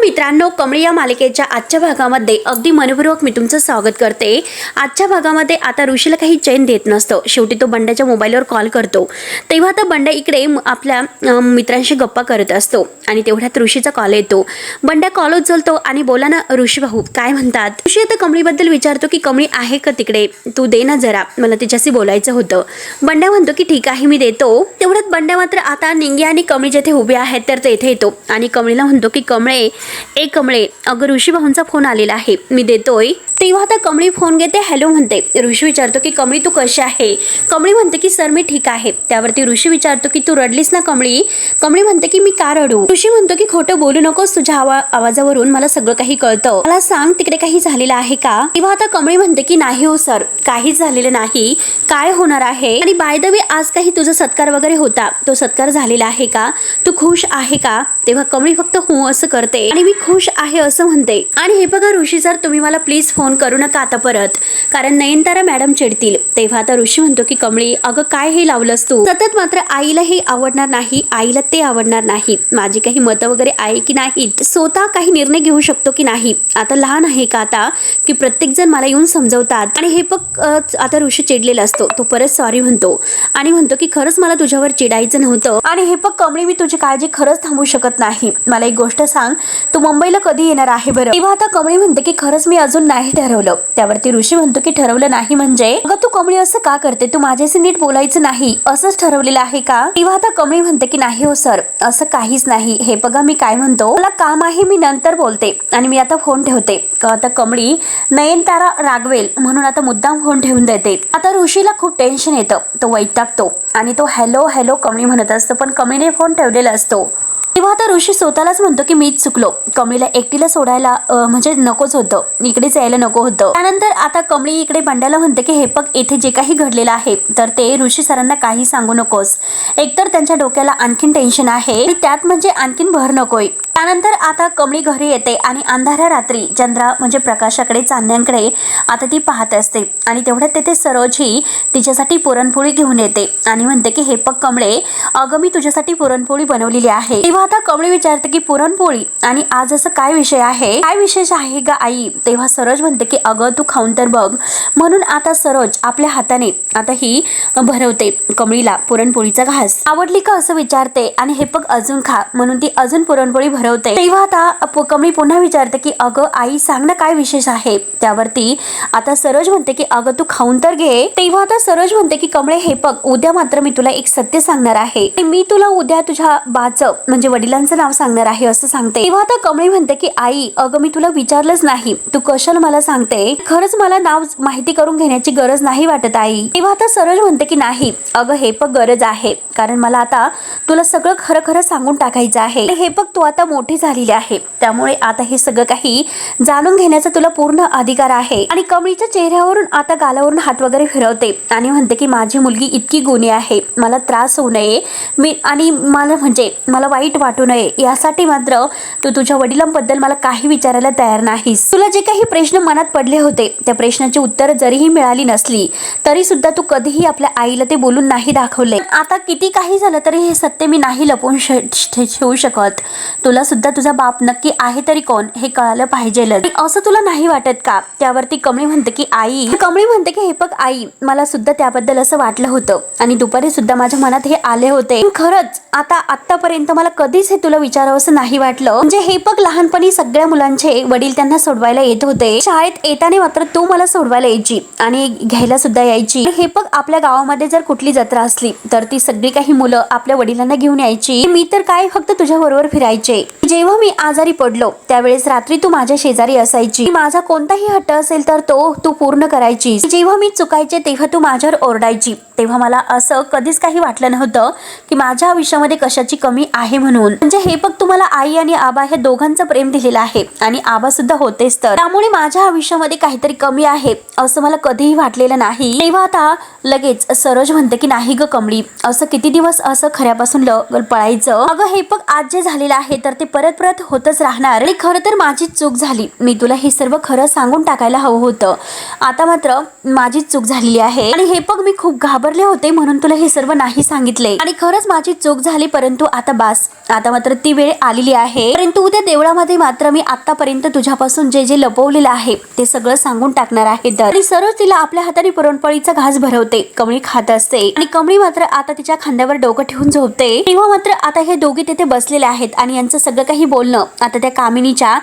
मित्रांनो, कमळी या मालिकेच्या आजच्या भागामध्ये अगदी मनपूर्वक मी तुमचं स्वागत करते। आजच्या भागामध्ये आता ऋषीला काही चैन देत नसतं। शेवटी तो बंड्याच्या मोबाईलवर कॉल करतो, तेव्हा आता बंड्या इकडे आपल्या मित्रांशी गप्पा करत असतो आणि तेवढ्यात ऋषीचा कॉल येतो। बंड्या कॉल उचलतो आणि बोला ना ऋषी भाऊ, काय म्हणतात? ऋषी आता कमळीबद्दल विचारतो की कमळी आहे का तिकडे, तू दे ना जरा, मला तिच्याशी बोलायचं होतं। बंड्या म्हणतो की ठीक आहे मी देतो। तेवढ्यात बंड्या मात्र आता निंगी आणि कमळी जिथे उभे आहेत तर तेथे येतो आणि कमळीला म्हणतो की कमळे, कमळे, अगं ऋषी भाऊंचा फोन आलेला आहे, मी देतोय। तेव्हा आता कमळी फोन घेते, हॅलो म्हणते। ऋषी विचारतो की कमळी तू कशी आहे? कमळी म्हणते की सर मी ठीक आहे। त्यावरती ऋषी विचारतो की तू रडलीस ना कमळी? कमळी म्हणते की मी का रडू? ऋषी म्हणतो की खोटं बोलू नकोस, तुझ्या आवाजावरून मला सगळं काही कळतं, मला सांग तिकडे काही झालेलं आहे का? तेव्हा आता कमळी म्हणते की नाही हो सर, काहीच झालेलं नाही, काय होणार आहे? आणि बाय द वे आज काही तुझा सत्कार वगैरे होता, तो सत्कार झालेला आहे का? तू खुश आहे का? तेव्हा कमळी फक्त हो असं करते आणि मी खुश आहे असं म्हणते। आणि हे बघा ऋषी सर, तुम्ही मला प्लीज फोन करू नका आता परत, कारण नयनतारा मॅडम चिडतील। तेव्हा आता ऋषी म्हणतो की कमळी, अगं काय हे लावलंस तू सतत? मात्र आईला हे आवडणार नाही, आईला ते आवडणार नाही, माझी काही मतं वगैरे आहे की नाही, स्वतः काही निर्णय घेऊ शकतो की नाही, आता लहान आहे का आता की प्रत्येक जण मला येऊन समजवतात? आणि हे बघ आता ऋषी चिडलेला असतो, तो परत सॉरी म्हणतो आणि म्हणतो की खरंच मला तुझ्यावर चिडायचं नव्हतं। आणि हे बघ कमळी, मी तुझी काळजी खरंच थांबवू शकत नाही, मला एक गोष्ट सांग, तू मुंबईला कधी येणार आहे बरं? तेव्हा आता कमळी म्हणते की खरंच मी अजून नाही ठरवलं। त्यावरती ऋषी म्हणतो की ठरवलं नाही म्हणजे? अगं तू कमळी असं का करते, तू माझ्याशी नीट बोलायचं नाही असंच ठरवलेलं आहे का? तेव्हा आता कमळी म्हणते की नाही हो सर, असं काहीच नाही, हे बघा मी काय म्हणतो, मला काम आहे, मी नंतर बोलते आणि मी आता फोन ठेवते। आता कमळी नयनतारा रागवेल म्हणून आता मुद्दाम फोन ठेवून देते। आता ऋषीला खूप टेन्शन येतं, तो वैतागतो आणि तो हॅलो हॅलो कमळी म्हणत असतो, पण कमळीने फोन ठेवलेला असतो। तेव्हा आता ऋषी स्वतःलाच म्हणतो की मीच चुकलो, कमळीला एकटीला सोडायला म्हणजे नकोच होतं, इकडेच यायला नको होतं। त्यानंतर आता कमळी इकडे बंड्याला म्हणते की हे बघ, येथे जे काही घडलेलं आहे तर ते ऋषी सरांना काही सांगू नकोस, एकतर त्यांच्या डोक्याला आणखीन टेन्शन आहे आणि त्यात म्हणजे आणखीन भर नकोय। त्यानंतर आता कमळी घरी येते आणि अंधाऱ्या रात्री चंद्रा म्हणजे प्रकाशाकडे, चांदण्यांकडे आता ती पाहत असते आणि तेवढ्यात तेथे सरोज ही तिच्यासाठी पुरणपोळी घेऊन येते आणि म्हणते की हे बघ कमळे, अगं मी तुझ्यासाठी पुरणपोळी बनवलेली आहे। तेव्हा आता कमळी विचारते की पुरणपोळी आणि आज असं काय विषय आहे, काय विशेष आहे ग आई? तेव्हा सरोज म्हणते की अगं तू खाऊन तर बघ। म्हणून आता सरोज आपल्या हाताने आता ही भरवते कमळीला पुरणपोळीचा घास। आवडली का असं विचारते आणि हे बघ अजून खा, म्हणून ती अजून पुरणपोळी भरवते। तेव्हा आता कमळी पुन्हा विचारते की अगं आई सांग ना काय विशेष आहे? त्यावरती आता सरोज म्हणते की अगं तू खाऊन तर घे। तेव्हा आता सरोज म्हणते की कमळे, हे बघ उद्या मात्र मी तुला एक सत्य सांगणार आहे, मी तुला उद्या तुझ्या बाचं म्हणजे वडिलांचं नाव सांगणार आहे असं सांगते। तेव्हा आता कमळी म्हणते की आई, अगं मी तुला विचारलंच नाही, तू कशाला मला सांगते? खरंच मला नाव माहिती करून घेण्याची गरज नाही वाटत आई। तेव्हा आता सरोज म्हणते की नाही अगं हे बघ गरज आहे, कारण मला आता तुला सगळं खरं खरं सांगून टाकायचं आहे। हे बघ तू आता मोठी झालेली आहे, त्यामुळे आता हे सगळं काही जाणून घेण्याचा तुला पूर्ण अधिकार आहे। आणि कमळीच्या चेहऱ्यावरून आता गालावरून हात वगैरे फिरवते आणि म्हणते की माझी मुलगी इतकी गुणी आहे, मला त्रास होऊ नये मी आणि मला म्हणजे मला वाईट वाटू नये यासाठी मात्र तू तुझ्या वडिलांबद्दल मला काही विचारायला तयार नाहीस। तुला जे काही प्रश्न मनात पडले होते त्या प्रश्नाची उत्तर जरीही मिळाली नसली तरी सुद्धा तू कधीही आपल्या आईला ते बोलून नाही दाखवले। आता किती काही झालं तरी हे सत्य मी नाही लपवून ठेवू शकत, तुला सुद्धा तुझा बाप नक्की आहे तरी कोण हे कळालं पाहिजे असं तुला नाही वाटत का? त्यावरती कमळी म्हणते की आई, कमळी म्हणते की हे बघ आई, मला सुद्धा त्याबद्दल असं वाटलं होतं आणि दुपारी सुद्धा माझ्या मनात हे आले होते, खरंच आता आतापर्यंत मला कधीच हे तुला विचारावं असं नाही वाटलं। म्हणजे हे बघ लहानपणी सगळ्या मुलांचे वडील त्यांना सोडवायला येत होते, शाळेत येताना मात्र तू मला सोडवायला यायची आणि घ्यायला सुद्धा यायची। हे बघ आपल्या गावामध्ये जर कुठली जत्रा असली तर ती सगळी काही मुलं आपल्या वडिलांना घेऊन यायची, मी तर काय फक्त तुझ्या बरोबर फिरायचे। जेव्हा मी आजारी पडलो त्यावेळेस रात्री तू माझ्या शेजारी असायची, माझा कोणताही हट्ट असेल तर तो तू पूर्ण करायची, जेव्हा मी चुकायचे तेव्हा तू माझ्यावर ओरडायची, तेव्हा मला असं कधीच काही वाटलं नव्हतं की माझ्या आयुष्यामध्ये कशाची कमी आहे म्हणून। म्हणजे हे बघ तुम्हाला आई आणि आबा हे दोघांचं प्रेम दिलेलं आहे आणि आबा सुद्धा होतेच, तर त्यामुळे माझ्या आयुष्यामध्ये काहीतरी कमी आहे असं मला कधीही वाटलेलं नाही। तेव्हा आता लगेच सरोज म्हणते की नाही ग कमळी, असं किती दिवस असं खऱ्यापासून पळायचं? अगं हे बघ आज जे झालेलं आहे तर ते ते परत परत होतच राहणार आणि खरं तर माझीच चूक झाली, मी तुला हे सर्व खरं सांगून टाकायला हवं होतं, आता मात्र माझीच चूक झालेली आहे आणि हे बघ मी खूप घाबरले होते म्हणून तुला हे सर्व नाही सांगितले आणि खरंच माझी चूक झाली, परंतु आता बास, आता मात्र ती वेळ आलेली आहे। परंतु उद्या देवळामध्ये मात्र मी आतापर्यंत तुझ्यापासून जे जे लपवलेलं आहे ते सगळं सांगून टाकणार आहे। आणि सरोज तिला आपल्या हाताने पुरणपोळीचा घास भरवते, कमळी खात असते आणि कमळी मात्र आता तिच्या खांद्यावर डोकं ठेवून झोपते। तेव्हा मात्र आता हे दोघे तिथे बसलेले आहेत आणि यांचं सगळं काही बोलणं आता त्या कामिनीच्या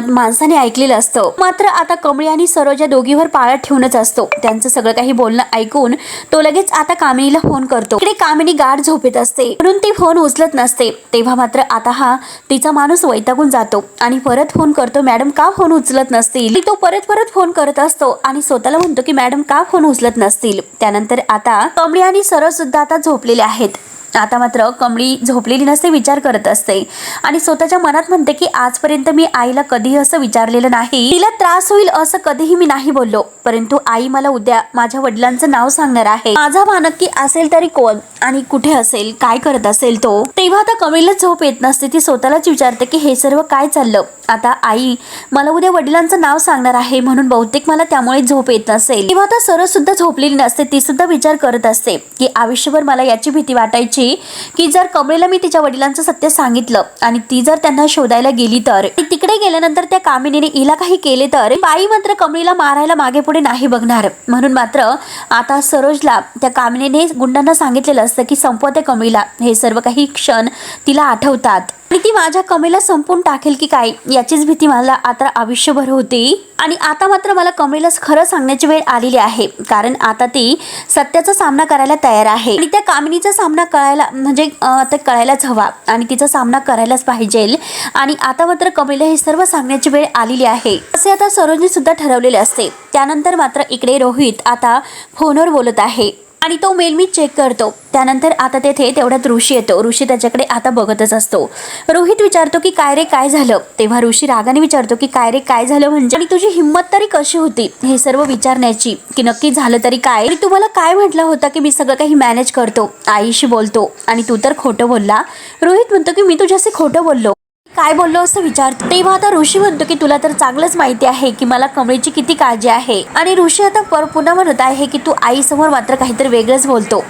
माणसाने ऐकलेलं असतं। मात्र आता कमळी आणि सरोज या दोघीवर पाळत ठेवूनच असतो। त्यांचं सगळं काही बोलणं ऐकून तो लगेच आता कामिनीला फोन करतो। इकडे कामिनी गाढ झोपेत असते म्हणून ती फोन उचलत नसते। तेव्हा मात्र आता हा तिचा माणूस वैतागून जातो आणि परत फोन करतो, मॅडम का फोन उचलत नसतील। तो परत परत फोन करत असतो आणि स्वतःला म्हणतो की मॅडम का फोन उचलत नसतील। त्यानंतर आता कमळी आणि सरोज सुद्धा आता झोपलेले आहेत। आता मात्र कमळी झोपलेली नसते, विचार करत असते आणि स्वतःच्या मनात म्हणते की आजपर्यंत मी आईला कधीही असं विचारलेलं नाही, तिला त्रास होईल असं कधीही मी नाही बोललो, परंतु आई मला उद्या माझ्या वडिलांचं नाव सांगणार आहे, माझा भाऊ नक्की असेल तरी कोण आणि कुठे असेल, काय करत असेल तो। तेव्हा आता कमळीला झोप येत नसते, ती स्वतःलाच विचारते की हे सर्व काय चाललं, आता आई मला उद्या वडिलांचं नाव सांगणार आहे म्हणून बहुतेक मला त्यामुळे झोप येत नसेल। तेव्हा आता सरस सुद्धा झोपलेली नसते, ती सुद्धा विचार करत असते की आयुष्यभर मला याची भीती वाटायची की जर कमळीला मी तिच्या वडिलांचं सत्य सांगितलं आणि ती जर त्यांना शोधायला गेली तर, तिकडे गेल्यानंतर त्या कामिनीने हिला काही केले तर बाई मात्र कमळीला मारायला मागे पुढे नाही बघणार। म्हणून मात्र आता सरोजला त्या कामिनीने गुंडांना सांगितलेलं असतं की संपवते कमळीला, हे सर्व काही क्षण तिला आठवतात आणि ती माझ्या कमळीला संपून टाकेल की काय याचीच भीती मला आता आयुष्यभर होती। आणि आता मात्र मला कमळीला खरं सांगण्याची वेळ आलेली आहे, कारण आता ती सत्याचा सामना करायला तयार आहे आणि त्या कामिनीचा सामना करायला म्हणजे आता कळायलाच हवा आणि तिचा सामना करायलाच पाहिजे। आणि आता मात्र कमळीला हे सर्व सांगण्याची वेळ आलेली आहे असे आता सरोजने सुद्धा ठरवलेले असते। त्यानंतर मात्र इकडे रोहित आता फोनवर बोलत आहे आणि तो मेल मी चेक करतो। त्यानंतर आता तेथे तेवढ्यात ऋषी येतो, ऋषी त्याच्याकडे आता बघतच असतो। रोहित विचारतो की काय रे काय झालं, तेव्हा ऋषी रागाने विचारतो की काय रे काय झालं म्हणजे, आणि तुझी हिंमत तरी कशी होती हे सर्व विचारण्याची, की नक्की झालं तरी काय, आणि तुम्हाला काय म्हटलं होतं की मी सगळं काही मॅनेज करतो, आईशी बोलतो आणि तू तर खोटं बोलला। रोहित म्हणतो की मी तुझ्याशी खोटं बोललो, काय बोललो असं विचारतो। तेव्हा आता ऋषी म्हणतो की तुला तर चांगलंच माहिती आहे की मला कमळीची किती काळजी आहे, आणि ऋषी आता पुन्हा म्हणत आहे की तू आईसमोर मात्र काहीतरी वेगळंच बोलतो।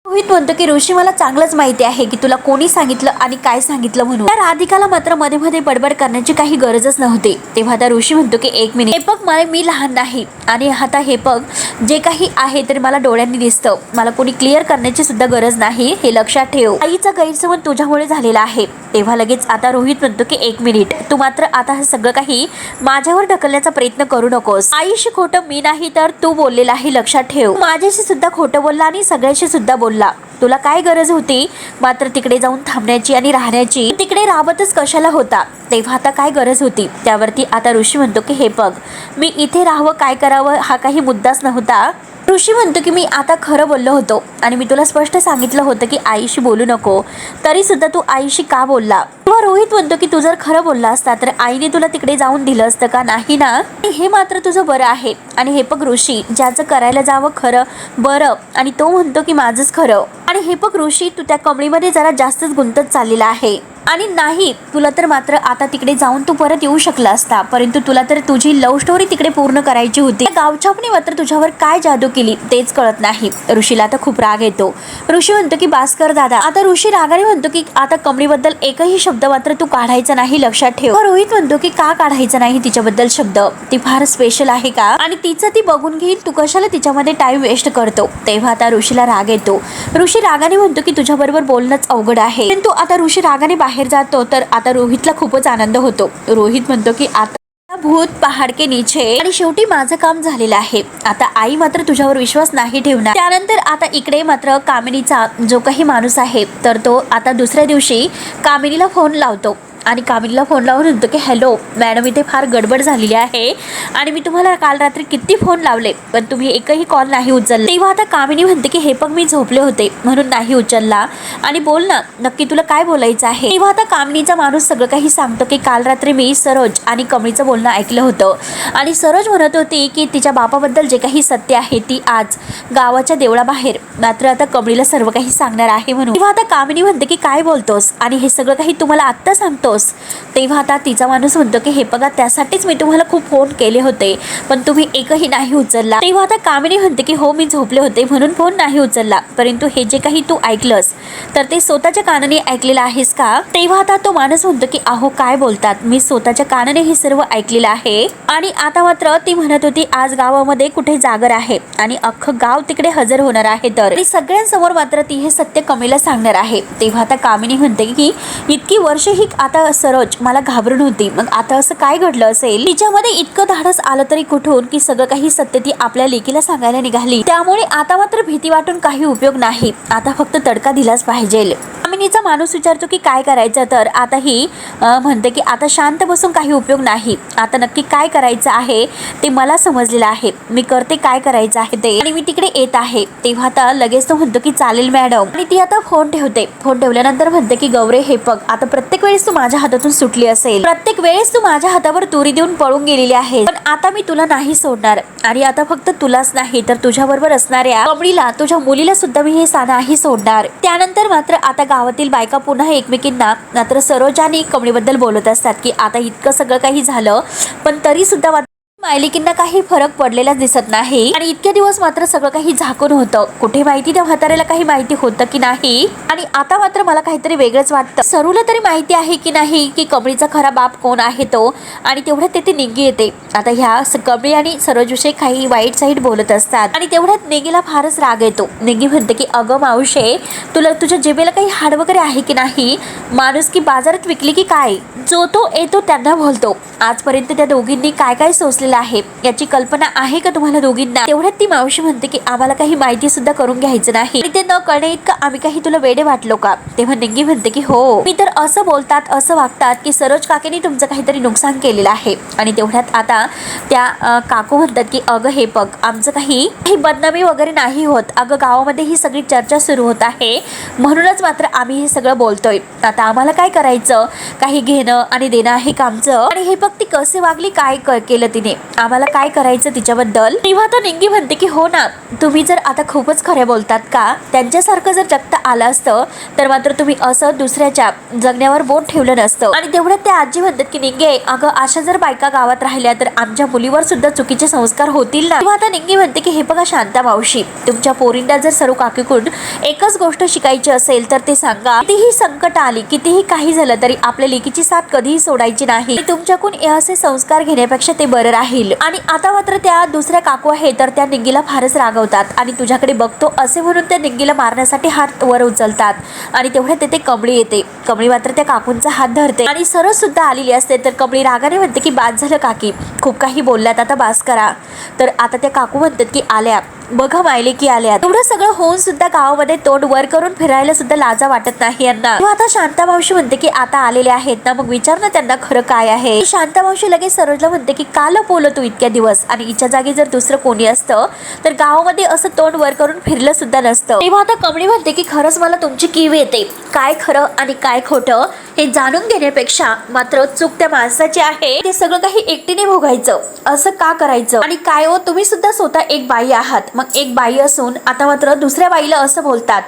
रोहित म्हणतो की ऋषी मला चांगलंच माहिती आहे की तुला कोणी सांगितलं आणि काय सांगितलं म्हणून। त्या राधिकाला मात्र मध्ये मध्ये बडबड करण्याची काही गरजच नव्हती। तेव्हा आता ऋषी म्हणतो की एक मिनिट, हे बघ मला मी लहान नाही आणि आता हे बघ जे काही आहे तर मला डोळ्यांनी दिसतं, मला कोणी क्लिअर करण्याची सुद्धा गरज नाही, हे लक्षात ठेव, आईचा गैरसमज तुझ्यामुळे झालेला आहे। तेव्हा लगेच आता रोहित म्हणतो की एक मिनिट, तू मात्र आता हे सगळं काही माझ्यावर ढकलण्याचा प्रयत्न करू नकोस, आईशी खोटं मी नाही तर तू बोललेला आहे, लक्षात ठेव, माझ्याशी सुद्धा खोटं बोलला आणि सगळ्याशी सुद्धा बोलला, तुला काय गरज होती मात्र तिकडे जाऊन थांबण्याची आणि राहण्याची, तिकडे राहतच कशाला होता, तेव्हा आता काय गरज होती। त्यावरती आता ऋषी म्हणतो की हे बघ मी इथे राहावं काय करावं हा काही मुद्दाच नव्हता। ऋषी म्हणतो की मी आता खरं बोललो होतो आणि मी तुला स्पष्ट सांगितलं होतं की आईशी बोलू नको, तरी सुद्धा तू आईशी का बोलला। तेव्हा रोहित म्हणतो की तू जर खरं बोलला असता तर आईने तुला तिकडे जाऊन दिलं असतं का, नाही ना, हे मात्र तुझं बरं आहे। आणि हे बघ ऋषी, ज्याचं करायला जावं खरं बरं आणि तो म्हणतो की माझंच खरं, आणि हे बघ ऋषी तू त्या कमळीमध्ये जरा जास्तच गुंतत चाललेला आहे, आणि नाही तुला तर मात्र आता तिकडे जाऊन तू परत येऊ शकला असता, परंतु तुला तर तुझी लव्ह स्टोरी तिकडे पूर्ण करायची होती, गावछापने मात्र तुझ्यावर काय जादू केली तेच कळत नाही। ऋषीला आता खूप राग येतो, ऋषी म्हणतो की भास्कर दादा, आता ऋषी रागाने म्हणतो की आता कमळीबद्दल एकही शब्द मात्र तू काढायचा नाही, लक्षात ठेव। रोहित म्हणतो की का काढायचा नाही तिच्याबद्दल शब्द, ती फार स्पेशल आहे का आणि तिचं ती बघून घेईल, तू कशाला तिच्यामध्ये टाइम वेस्ट करतो। तेव्हा आता ऋषीला राग येतो, ऋषी रागाने म्हणतो की तुझ्या बरोबर बोलणंच अवघड आहे, परंतु आता ऋषी रागाने बाहेर जातो तर आता रोहितला खूपच आनंद होतो। रोहित म्हणतो की आता भूत पहाड के नीचे, आणि शेवटी माझं काम झालेलं आहे, आता आई मात्र तुझ्यावर विश्वास नाही ठेवणार। त्यानंतर आता इकडे मात्र कामिनीचा जो काही माणूस आहे तर तो आता दुसऱ्या दिवशी कामिनीला फोन लावतो आणि कामिनीला फोन लावून म्हणतो की हॅलो मॅडम, इथे फार गडबड झालेली आहे आणि मी तुम्हाला काल रात्री किती फोन लावले पण तुम्ही एकही कॉल नाही उचलला। तेव्हा आता कामिनी म्हणते की हे पण मी झोपले होते म्हणून नाही उचलला, आणि बोल ना नक्की तुला काय बोलायचं आहे। तेव्हा आता कामिनीचा माणूस सगळं काही सांगतो की काल रात्री मी सरोज आणि कमळीचं बोलणं ऐकलं होतं, आणि सरोज म्हणत होती की तिच्या बापाबद्दल जे काही सत्य आहे ती आज गावाच्या देवळाबाहेर मात्र आता कमळीला सर्व काही सांगणार आहे म्हणून। तेव्हा आता कामिनी म्हणते की काय बोलतोस आणि हे सगळं काही तुम्हाला आत्ता सांगतो, म्हणतोस? तेव्हा आता तिचा माणूस म्हणतो की हे बघा, त्यासाठीच मी तुम्हाला खूप फोन केले होते, पण तुम्ही एकही नाही उचलला. तेव्हा आता कामिनी म्हणते की हो, मी झोपले होते म्हणून फोन नाही उचलला, परंतु हे जे काही तू ऐकलंस तर ते स्वतःच्या कानाने ऐकलेलं आहेस का? तेव्हा आता तो माणूस म्हणतो की अहो काय बोलतात, मी स्वतःच्या कानाने हे सर्व ऐकलेलं आहे. आणि आता मात्र ती म्हणत होती आज गावामध्ये कुठे जागर आहे आणि अख्खं गाव तिकडे हजर होणार आहे, तर सगळ्यांसमोर मात्र ती हे सत्य कमीला सांगणार आहे. तेव्हा आता कामिनी म्हणते की इतकी वर्ष ही आता सरोज मला घाबरून होती, मग आता असं काय घडलं असेल? तिच्यामध्ये इतकं धाडस आलं तरी कुठून की सगळं काही सत्य ती आपल्या लेकीला सांगायला निघाली. त्यामुळे आता मात्र भीती वाटून काही उपयोग नाही, आता फक्त तडका दिलाच पाहिजे. कामिनीचा माणूस विचारतो की काय करायचं, तर आता ही म्हणते की आता शांत बसून काही उपयोग नाही, आता नक्की काय करायचं आहे ते मला समजलेलं आहे, मी करते काय करायचं आहे ते, आणि मी तिकडे येत आहे. तेव्हा आता लगेच तो म्हणतो की चालेल मॅडम, आणि ती आता फोन ठेवते. फोन ठेवल्यानंतर म्हणते की गौरे हे बघ, आता प्रत्येक वेळेस तू माझ्या हातातून सुटली असेल, प्रत्येक वेळेस तू माझ्या हातावर तुरी देऊन पळून गेलेली आहे, पण आता मी तुला नाही सोडणार. आणि आता फक्त तुलाच नाही तर तुझ्या बरोबर असणाऱ्या कमळीला, तुझ्या मुलीला सुद्धा मी हे नाही सोडणार. त्यानंतर मात्र आता गावातील बायका पुन्हा एकमेकींना मात्र सरोज आणि कमळीबद्दल बोलत असतात की आता इतकं सगळं काही झालं पण तरी सुद्धा मायलिकींना काही फरक पडलेला दिसत नाही. आणि इतके दिवस मात्र सगळं काही झाकून होतं, कुठे माहिती त्या म्हाताऱ्याला काही माहिती होतं की नाही. आणि आता मात्र मला काहीतरी वेगळंच वाटतं, सरूला तरी माहिती आहे की नाही की कमळीचा खरा बाप कोण आहे तो. आणि तेवढ्यात तेथे निगी येते. आता ह्या कमळी आणि सरोजविषयी काही वाईट साईड बोलत असतात आणि तेवढ्यात निगीला फारच राग येतो. निगी म्हणते की अगं मावशे, तुला तुझ्या जिभेला काही हाड वगैरे आहे की नाही, माणूस की बाजारात विकली की काय? जो तो येतो त्यांना बोलतो. आजपर्यंत त्या दोघींनी काय काय सोसलेलं आहे याची कल्पना आहे का तुम्हाला दोघींना? तेवढ्यात ती मावशी म्हणते की आम्हाला काही माहिती सुद्धा करून घ्यायचं नाही, ते न कळणे इतकं आम्ही काही तुला वेडे वाटलो का? तेव्हा निंगी म्हणते की हो, मी तर असं बोलतात असं वागतात की सरोज काकीने तुमचं काहीतरी नुकसान केलेलं आहे. आणि तेवढ्यात आता त्या काकू म्हणतात की अगं हे बघ, आमचं काही बदनामी वगैरे नाही होत, अगं गावामध्ये ही सगळी चर्चा सुरू होत आहे म्हणूनच मात्र आम्ही हे सगळं बोलतोय. आता आम्हाला काय करायचं, काही घेणं आणि देणं आहे का आमचं? आणि हे बघ ती कसे वागली, काय केलं तिने, आम्हाला काय करायचं तिच्याबद्दल? तेव्हा तर निंगी म्हणते की हो ना, तुम्ही जर आता खूपच खरे बोलतात का, त्यांच्यासारखं जर जगता आलं असतं तर मात्र तुम्ही असं दुसऱ्याच्या जगण्यावर बोट ठेवलं नसतं. आणि तेवढ्यात त्या आजी म्हणतात की निंगे, अगं अशा जर बायका गावात राहिल्या तर आमच्या मुलीवर सुद्धा चुकीचे संस्कार होतील ना. तेव्हा आता निंगी म्हणते की हे बघा शांता मावशी, तुमच्या पोरींना जर सरू काकीकडून एकच गोष्ट शिकायची असेल तर ते सांगा, कितीही संकट आली, कितीही काही झालं तरी आपल्या लेकीची साथ कधीही सोडायची नाही. तुमच्याकडून असे संस्कार घेण्यापेक्षा ते बरं राहील. आणि आता मात्र त्या दुसऱ्या काकू आहे तर त्या निंगीला फारच रागवतात आणि तुझ्याकडे बघतो असे म्हणून त्या निंगीला मारण्यासाठी हात वर उचलतात. आणि तेवढ्या तेथे कमळी येते. कमळी मात्र त्या काकूंचा हात धरते आणि सरस सुद्धा आलेली असते. तर कमळी रागाने म्हणते की बाद झालं काकी, खूप काही बोलल्यात, आता बास करा. तर आता त्या काकू म्हणतात की आल्या बघा, मायलेकी आल्या. एवढं सगळं होऊन सुद्धा गावामध्ये तोंड वर करून फिरायला सुद्धा लाजा वाटत नाही यांना. आता शांता मावशी म्हणते की आता आलेले आहेत ना, मग विचार ना त्यांना खरं काय आहे. शांता मावशी लगेच सरोजला म्हणते की का लपवलं तू इतक्या दिवस, आणि हिच्या जागी जर दुसरं कोणी असतं तर गावामध्ये असं तोंड वर करून फिरलं सुद्धा नसतं. तेव्हा आता कमळी म्हणते की खरंच मला तुमची कीव येते, काय खरं आणि काय खोटं हे जाणून घेण्यापेक्षा मात्र चूक त्या माणसाची आहे, ते सगळं काही एकटीने भोगायचं, असं का करायचं? आणि काय हो, तुम्ही सुद्धा स्वतः एक बाई आहात, मग एक बाई असून आता मात्र दुसऱ्या बाईला असं बोलतात.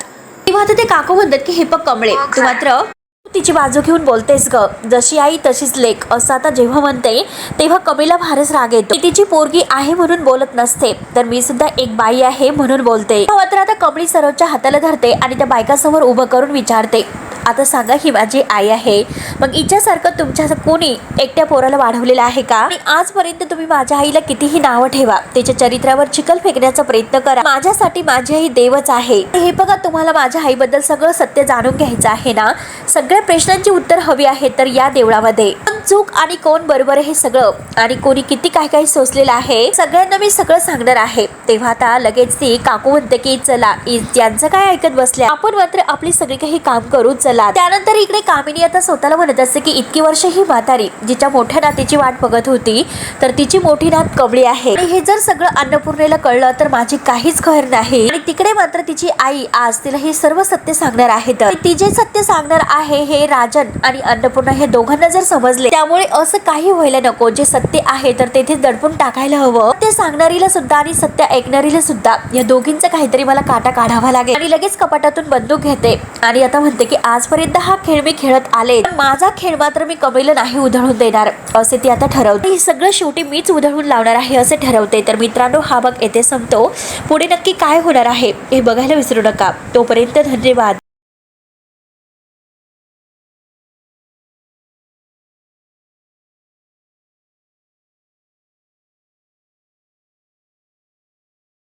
तेव्हा आता ते काकू म्हणतात की हे बघ कमळे, तू मात्र तिची बाजू घेऊन बोलतेस ग, जशी आई तशीच लेक, असं आता जेव्हा म्हणते तेव्हा कमळीला फारच राग येतो. ती तिची पोरगी आहे म्हणून बोलत नसते, तर मी सुद्धा एक बाई आहे म्हणून बोलते. मात्र आता कमळी सरोजच्या हाताला धरते आणि त्या बायकासमोर उभं करून विचारते, आता सांगा, ही माझी आई आहे, मग हिच्यासारखं तुमच्या कोणी एकट्या पोराला वाढवलेलं आहे का? आणि आजपर्यंत तुम्ही माझ्या आईला कितीही नावं ठेवा, त्याच्या चरित्रावर चिखल फेकण्याचा प्रयत्न करा, माझ्यासाठी माझी आई देवच आहे. हे बघा, तुम्हाला माझ्या आईबद्दल सगळं सत्य जाणून घ्यायचं आहे ना, सगळ्या प्रश्नांची उत्तर हवी आहे तर या देवळामध्ये चूक आणि कोण बरोबर हे सगळं आणि कोणी किती काय काय सोसलेलं आहे सगळ्यांना मी सगळं सांगणार आहे. तेव्हा आता लगेच ती काकू म्हणते की चला, यांचं काय ऐकत बसल्या, आपण मात्र आपली सगळी काही काम करू चला. त्यानंतर इकडे कामिनी आता स्वतःला म्हणत असते की इतकी वर्ष ही म्हातारी जिच्या मोठ्या नातीची वाट बघत होती, तर तिची मोठी नात कमळी आहे. आणि हे जर सगळं अन्नपूर्णेला कळलं तर माझी काहीच खैर नाही. आणि तिकडे मात्र तिची आई आज तिला हे सर्व सत्य सांगणार आहे. तर ती जे सत्य सांगणार आहे हे राजन आणि अन्नपूर्णा हे दोघांना जर समजले त्यामुळे असं काही व्हायला नको. जे सत्य आहे तर तेथे दडपून टाकायला हवं. ते सांगणारीला सुद्धा आणि सत्य ऐकणारीला सुद्धा या दोघींचा काहीतरी मला काटा काढावा लागेल. आणि लगेच कपाटातून बंदूक घेते आणि आता म्हणते की आजपर्यंत हा खेळ मी खेळत आले, पण माझा खेळ मात्र मी कमळीला नाही उधळून देणार असे ती आता ठरवते. हे सगळं शेवटी मीच उधळून लावणार आहे असे ठरवते. तर मित्रांनो, हा भाग येथे संपतो. पुढे नक्की काय होणार आहे हे बघायला विसरू नका. तोपर्यंत धन्यवाद.